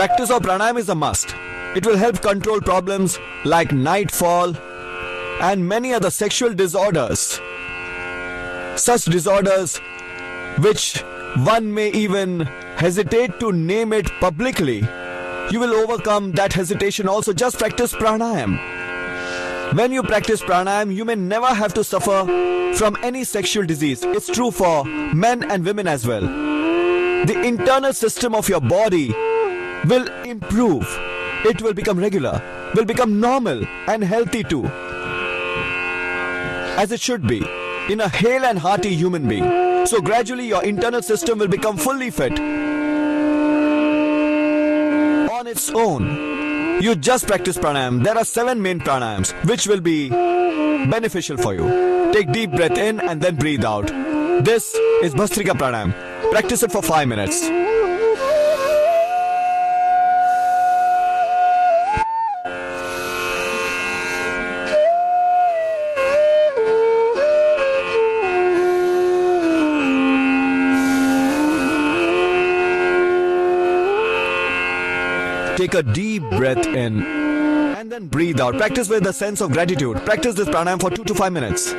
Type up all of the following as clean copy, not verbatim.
Practice of pranayam is a must. It will help control problems like nightfall and many other sexual disorders. Such disorders which one may even hesitate to name it publicly. You will overcome that hesitation also. Just practice pranayam. When you practice pranayam, you may never have to suffer from any sexual disease. It's true for men and women as well. The internal system of your body will improve. It will become regular, will become normal and healthy too. As it should be, in a hale and hearty human being. So gradually your internal system will become fully fit on its own. You just practice pranayam. There are 7 main pranayams which will be beneficial for you. Take deep breath in and then breathe out. This is bhastrika pranayam. Practice it for 5 minutes. Take a deep breath in and then breathe out. Practice with a sense of gratitude. Practice this pranayam for 2 to 5 minutes.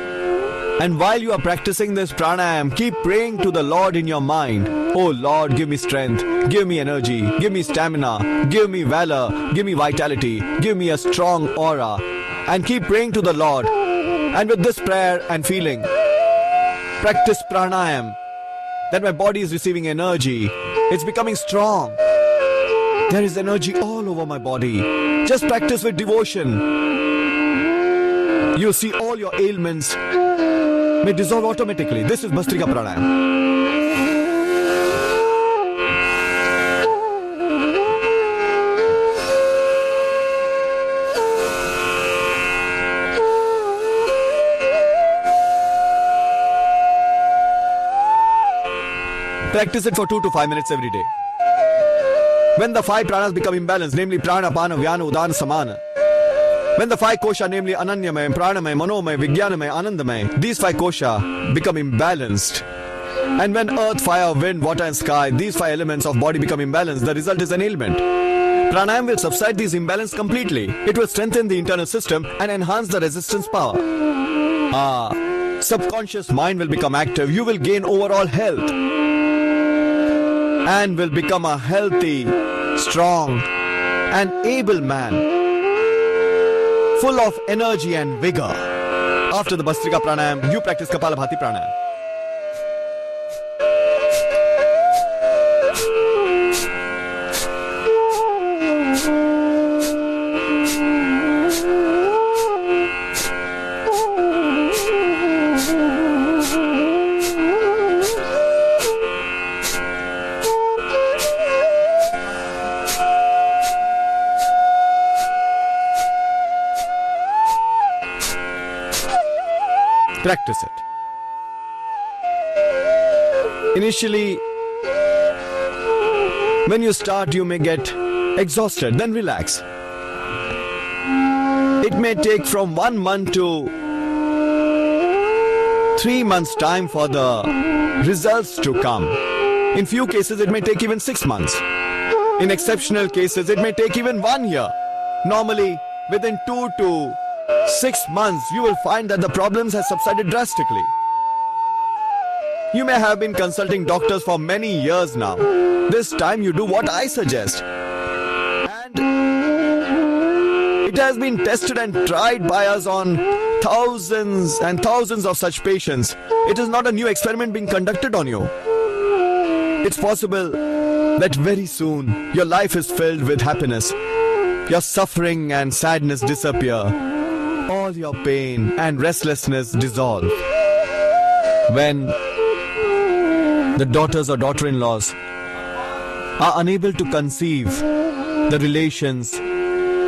And while you are practicing this pranayam, keep praying to the Lord in your mind. Oh Lord, give me strength, give me energy, give me stamina, give me valor, give me vitality, give me a strong aura. And keep praying to the Lord. And with this prayer and feeling, practice pranayam. That my body is receiving energy. It's becoming strong. There is energy all over my body. Just practice with devotion. You'll see all your ailments may dissolve automatically. This is bhastrika pranayam. Practice it for 2 to 5 minutes every day. When the 5 pranas become imbalanced, namely prana, pana, vyana, udana, samana. When the 5 kosha, namely ananyamay, pranamay, manomay, vijnanamay, anandamay, these 5 kosha become imbalanced. And when earth, fire, wind, water and sky, these 5 elements of body become imbalanced, the result is an ailment. Pranayam will subside these imbalance completely. It will strengthen the internal system and enhance the resistance power. Subconscious mind will become active. You will gain overall health. And will become a healthy, strong and able man, full of energy and vigor. After the bhastrika pranayam, you practice kapalbhati pranayam. Practice it. Initially, when you start, you may get exhausted, then relax. It may take from 1 month to 3 months time for the results to come. In few cases, it may take even 6 months. In exceptional cases, it may take even 1 year. Normally, within 2 to 6 months, you will find that the problems have subsided drastically. You may have been consulting doctors for many years now. This time you do what I suggest. And it has been tested and tried by us on thousands and thousands of such patients. It is not a new experiment being conducted on you. It's possible that very soon your life is filled with happiness. Your suffering and sadness disappear. All your pain and restlessness dissolve. When the daughters or daughter-in-laws are unable to conceive, the relations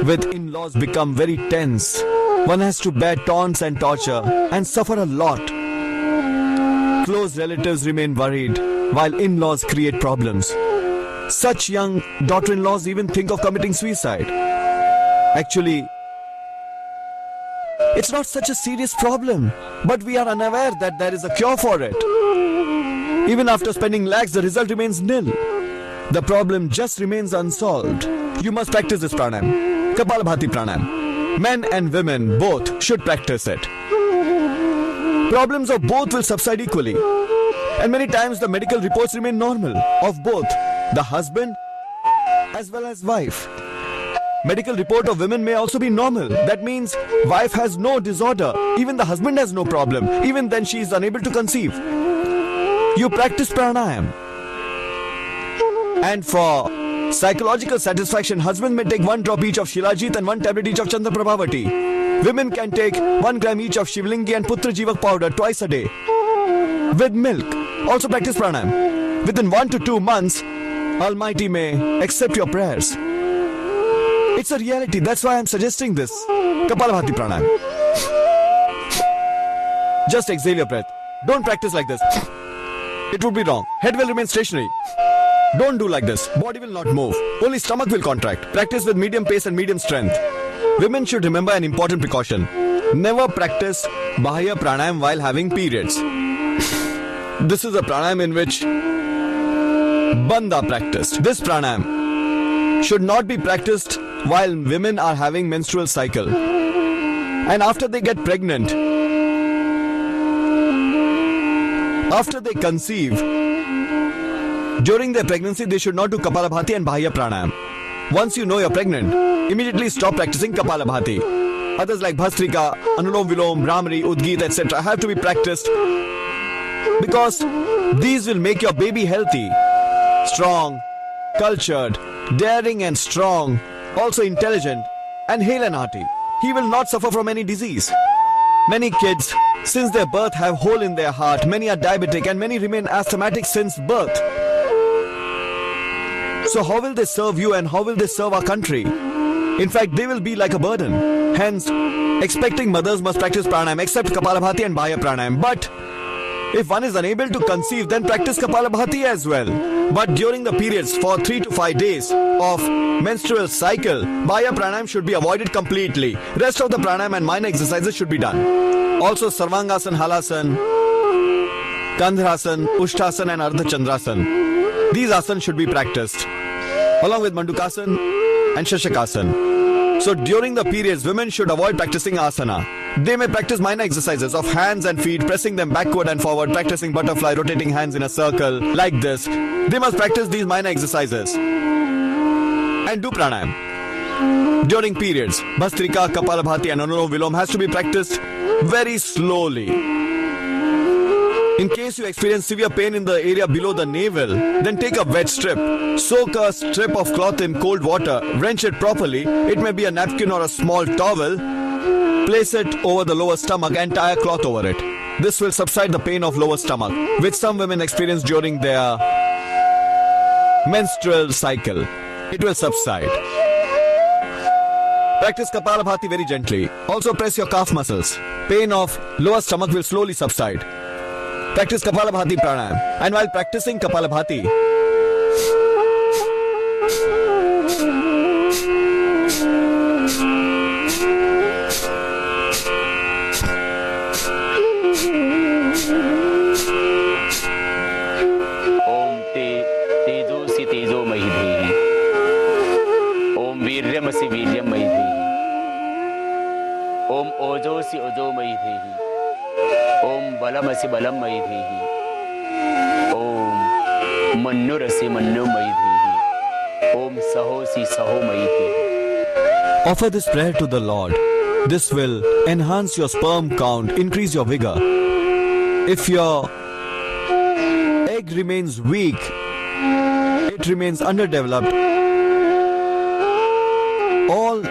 with in-laws become very tense. One has to bear taunts and torture and suffer a lot. Close relatives remain worried while in-laws create problems. Such young daughter-in-laws even think of committing suicide. Actually, it's not such a serious problem, but we are unaware that there is a cure for it. Even after spending lakhs, the result remains nil. the problem just remains unsolved. You must practice this pranayam, kapalbhati pranayam. Men and women both should practice it. Problems of both will subside equally. And many times the medical reports remain normal of both the husband as well as wife. Medical report of women may also be normal. That means wife has no disorder. Even the husband has no problem. Even then she is unable to conceive. You practice pranayam. And for psychological satisfaction, husband may take 1 drop each of Shilajit and 1 tablet each of Chandra Prabhavati. Women can take 1 gram each of Shivlingi and Putra Jivak powder twice a day with milk. Also practice pranayam. Within 1 to 2 months, Almighty may accept your prayers. It's a reality. That's why I'm suggesting this. Kapalbhati pranayam. Just exhale your breath. Don't practice like this. It would be wrong. Head will remain stationary. Don't do like this. Body will not move. Only stomach will contract. Practice with medium pace and medium strength. Women should remember an important precaution. Never practice Bahya pranayam while having periods. This is a pranayam in which Bandha practiced. This pranayam should not be practiced while women are having menstrual cycle. And after they get pregnant, after they conceive, during their pregnancy they should not do kapalbhati and bahya pranayam. Once you know you're pregnant, immediately stop practicing kapalbhati. Others like bhastrika, anulom vilom, bhramari, udgit, etc. have to be practiced because these will make your baby healthy, strong, cultured, daring and strong, also intelligent and hale and hearty. He will not suffer from any disease. Many kids, since their birth, have hole in their heart. Many are diabetic and many remain asthmatic since birth. So how will they serve you and how will they serve our country? In fact, they will be like a burden. Hence, expecting mothers must practice pranayam except kapalbhati and bahya pranayam. But if one is unable to conceive, then practice kapalbhati as well. But during the periods for 3 to 5 days of menstrual cycle, bahya pranayam should be avoided completely. Rest of the pranayam and minor exercises should be done. Also sarvangasan, halasan, kandhasan, ushtasan and ardha chandrasan. These asanas should be practiced along with mandukasan and shashakasan. So during the periods, women should avoid practicing asana. They may practice minor exercises of hands and feet, pressing them backward and forward, practicing butterfly, rotating hands in a circle, like this. They must practice these minor exercises and do pranayam. During periods, bhastrika, kapalbhati and anulom vilom has to be practiced very slowly. In case you experience severe pain in the area below the navel, then take a wet strip. Soak a strip of cloth in cold water, wrench it properly. It may be a napkin or a small towel. Place it over the lower stomach and tie a cloth over it. This will subside the pain of lower stomach, which some women experience during their menstrual cycle. It will subside. Practice kapalbhati very gently. Also press your calf muscles. Pain of lower stomach will slowly subside. Practice kapalbhati pranayam. And while practicing kapalbhati, Om tejosi tejo mahidhi. Om viryamasi viryam mahidhi. Om ojosi ojo mahidhi. Om balamasi balam mahidhi. Om mannurasi mannu mahidhi. Om sahosi saho mahidhi. offer this prayer to the Lord. This will enhance your sperm count, increase your vigor. If your egg remains weak, it remains underdeveloped, all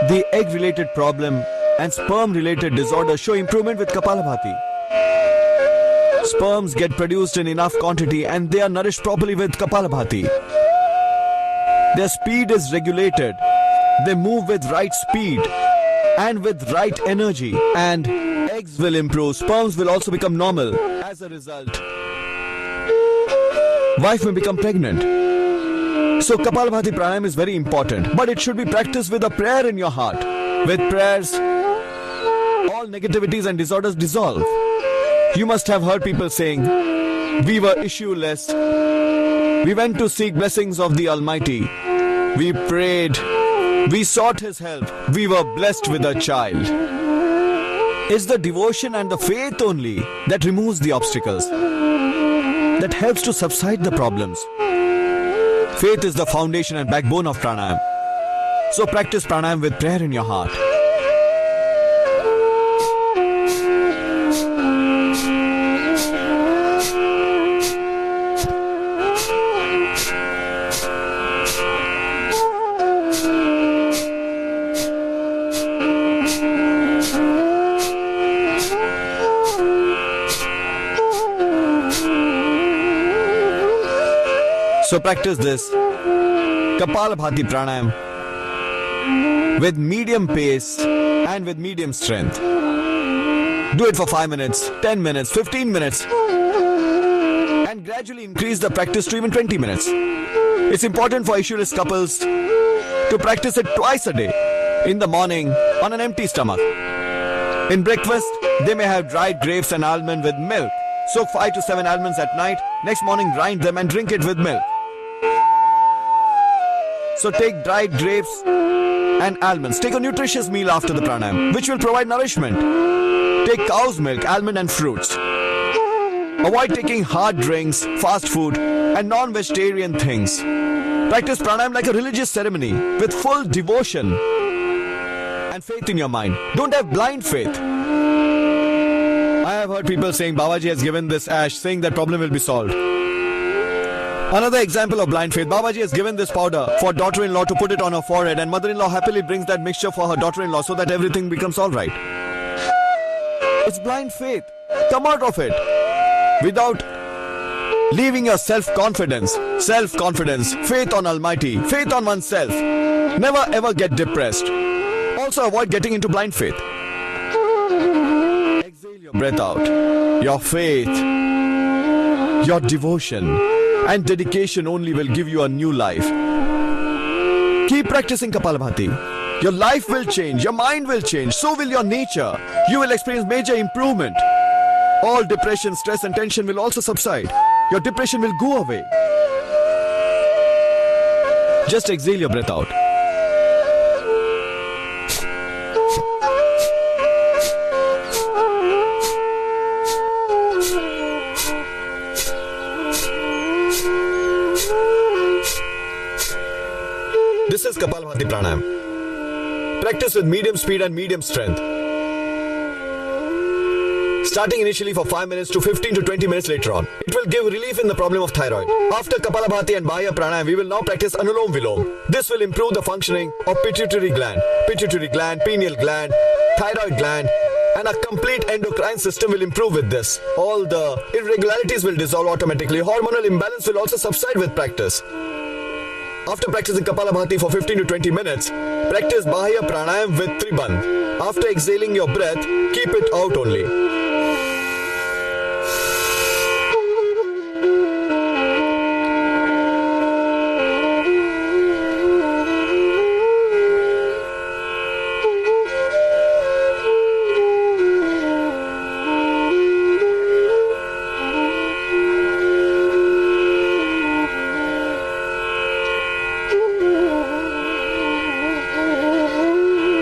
the egg related problem and sperm related disorders show improvement with Kapalabhati. Sperms get produced in enough quantity and they are nourished properly with Kapalabhati. Their speed is regulated. They move with right speed and with right energy, and eggs will improve. Sperms will also become normal. As a result, wife may become pregnant. So Kapalbhati pranayam is very important, but it should be practiced with a prayer in your heart. With prayers, all negativities and disorders dissolve. You must have heard people saying, We were issueless. We went to seek blessings of the Almighty. We prayed. We sought His help. We were blessed with a child. It's the devotion and the faith only that removes the obstacles, that helps to subside the problems. Faith is the foundation and backbone of pranayam. So practice pranayam with prayer in your heart. So practice this kapalbhati pranayam with medium pace and with medium strength. Do it for 5 minutes, 10 minutes, 15 minutes, and gradually increase the practice to even 20 minutes. It's important for issueless couples to practice it twice a day, in the morning on an empty stomach. In breakfast, they may have dried grapes and almond with milk. Soak 5 to 7 almonds at night. Next morning, grind them and drink it with milk. So take dried grapes and almonds. Take a nutritious meal after the pranayam, which will provide nourishment. Take cow's milk, almond and fruits. Avoid taking hard drinks, fast food and non-vegetarian things. Practice pranayam like a religious ceremony with full devotion and faith in your mind. Don't have blind faith. I have heard people saying Babaji has given this ash, saying that problem will be solved. Another example of blind faith, Babaji has given this powder for daughter-in-law to put it on her forehead, and mother-in-law happily brings that mixture for her daughter-in-law so that everything becomes alright. It's blind faith. Come out of it without leaving your self-confidence, faith on Almighty, faith on oneself. Never ever get depressed. Also avoid getting into blind faith. Exhale your breath out. Your faith, your devotion and dedication only will give you a new life. Keep practicing kapalbhati. Your life will change, your mind will change, so will your nature. You will experience major improvement. All depression, stress and tension will also subside. Your depression will go away. Just exhale your breath out. This is kapalbhati pranayam. Practice with medium speed and medium strength. Starting initially for 5 minutes to 15 to 20 minutes later on. It will give relief in the problem of thyroid. After kapalbhati and bahya pranayam, we will now practice anulom vilom. This will improve the functioning of pituitary gland, pineal gland, thyroid gland, and a complete endocrine system will improve with this. All the irregularities will dissolve automatically. Hormonal imbalance will also subside with practice. After practicing kapalbhati for 15 to 20 minutes, practice bahya pranayam with tribandh. After exhaling your breath, keep it out only.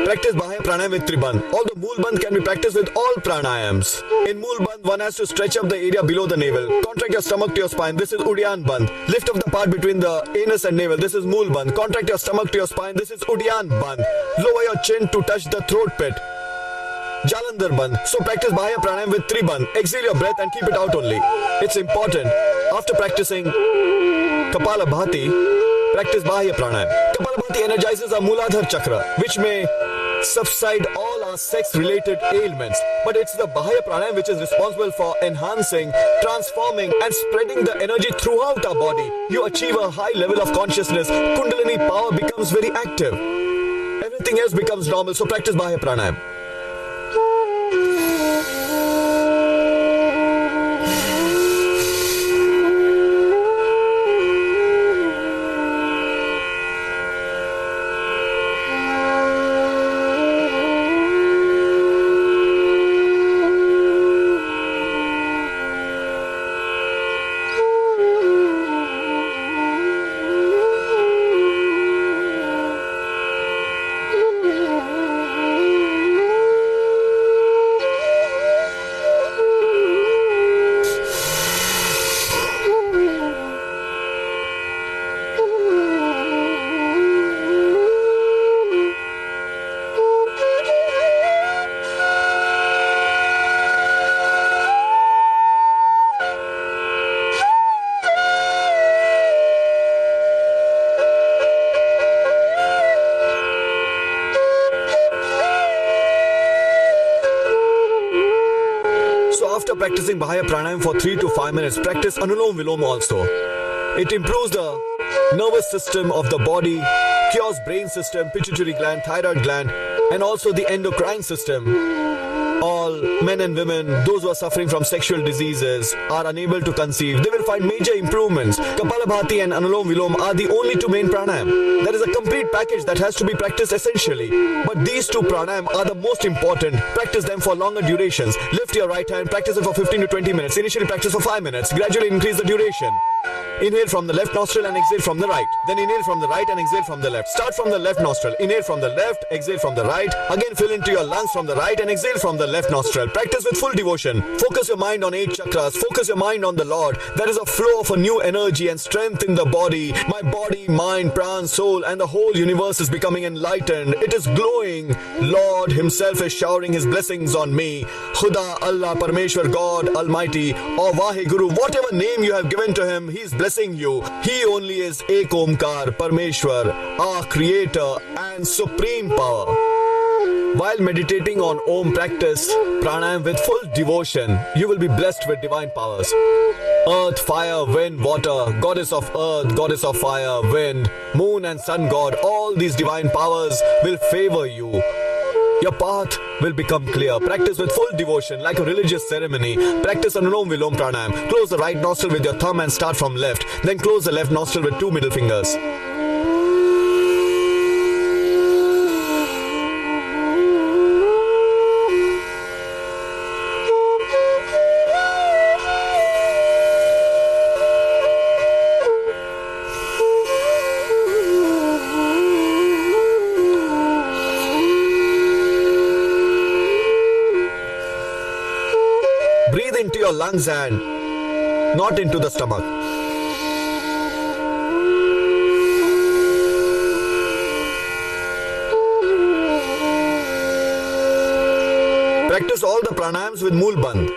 Practice bahya pranayam with tribandh. Although mool bandh can be practiced with all pranayams. In mool bandh, one has to stretch up the area below the navel. Contract your stomach to your spine. This is udyan bandh. Lift up the part between the anus and navel. This is mool bandh. Contract your stomach to your spine. This is udyan bandh. Lower your chin to touch the throat pit. Jalandhar bandh. So practice bahya pranayam with tribandh. Exhale your breath and keep it out only. It's important. After practicing kapalbhati, practice bahya pranayam. Kapalbhati energizes our Mooladhara chakra, which may subside all our sex-related ailments. But it's the bahya pranayam which is responsible for enhancing, transforming and spreading the energy throughout our body. You achieve a high level of consciousness. Kundalini power becomes very active. Everything else becomes normal. So practice bahya pranayam. After practicing Bahaya Pranayam for 3 to 5 minutes, practice Anulom Vilom also. It improves the nervous system of the body, cures brain system, pituitary gland, thyroid gland, and also the endocrine system. All men and women, those who are suffering from sexual diseases, are unable to conceive, they will find major improvements. Kapalbhati and Anulom Vilom are the only two main pranayam. There is a complete package that has to be practiced essentially. But these two pranayam are the most important. Practice them for longer durations. Lift your right hand, practice it for 15 to 20 minutes. Initially practice for 5 minutes. Gradually increase the duration. Inhale from the left nostril and exhale from the right. Then inhale from the right and exhale from the left. Start from the left nostril. Inhale from the left, exhale from the right. Again fill into your lungs from the right and exhale from the left nostril. Practice with full devotion. Focus your mind on 8 chakras. Focus your mind on the Lord. There is a flow of a new energy and strength in the body. My body, mind, pran, soul and the whole universe is becoming enlightened. It is glowing. Lord himself is showering his blessings on me. Khuda, Allah, Parmeshwar, God, Almighty, or Vaheguru, whatever name you have given to him, he is blessing you. He only is Ek Omkar, Parmeshwar, our creator and supreme power. While meditating on Om, practice pranayam with full devotion. You will be blessed with divine powers. Earth, fire, wind, water, goddess of earth, goddess of fire, wind, moon and sun god, all these divine powers will favor you. Your path will become clear. Practice with full devotion like a religious ceremony. Practice Anulom Vilom Pranayam. Close the right nostril with your thumb and start from left. Then close the left nostril with 2 middle fingers. Breathe into your lungs and not into the stomach. Practice all the pranayams with Mool Bandh.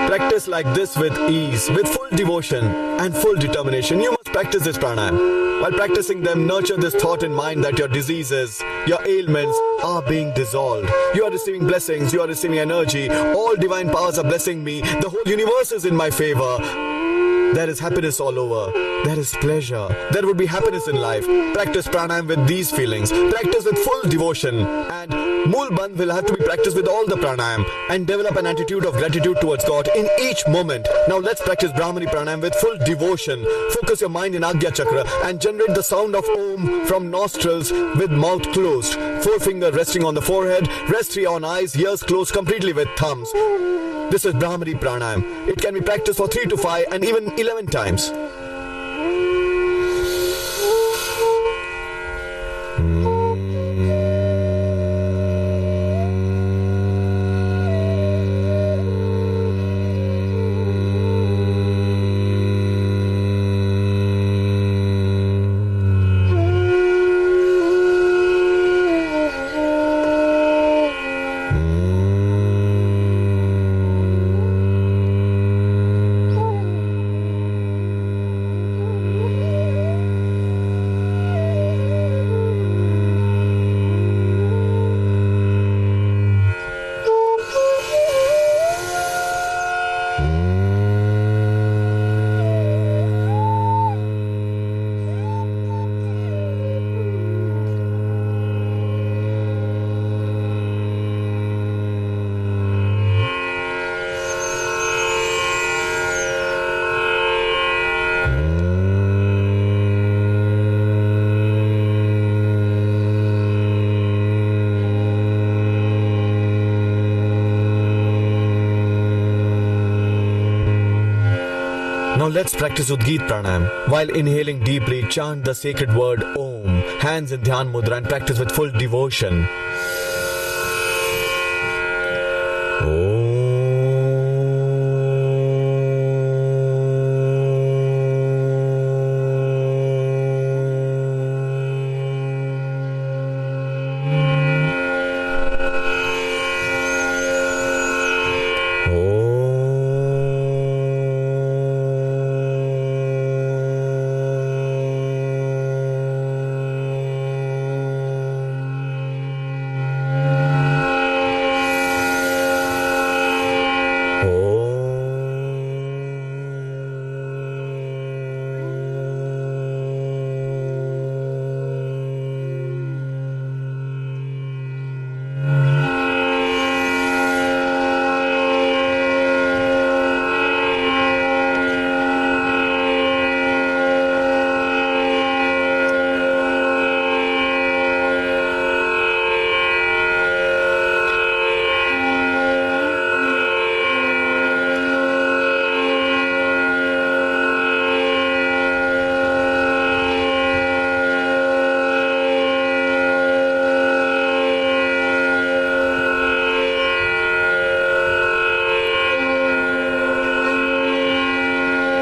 Practice like this with ease, with full devotion and full determination. You must practice this pranayam. While practicing them, nurture this thought in mind that your diseases, your ailments are being dissolved. You are receiving blessings, you are receiving energy. All divine powers are blessing me. The whole universe is in my favor. There is happiness all over. There is pleasure. There would be happiness in life. Practice pranayam with these feelings. Practice with full devotion. And Mool Bandh will have to be practiced with all the pranayam. And develop an attitude of gratitude towards God in each moment. Now let's practice Brahmani pranayam with full devotion. Focus your mind in Agya Chakra and generate the sound of Om from nostrils with mouth closed. Forefinger resting on the forehead. Rest 3 on eyes, ears closed completely with thumbs. This is Brahmani pranayam. It can be practiced for 3 to 5 and even 11 times. Now let's practice Udgit Pranayam. While inhaling deeply, chant the sacred word Om. Hands in Dhyan Mudra and practice with full devotion.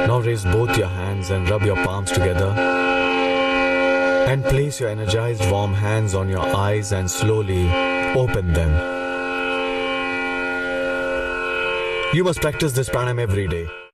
Now raise both your hands and rub your palms together. And place your energized warm hands on your eyes and slowly open them. You must practice this pranayam every day.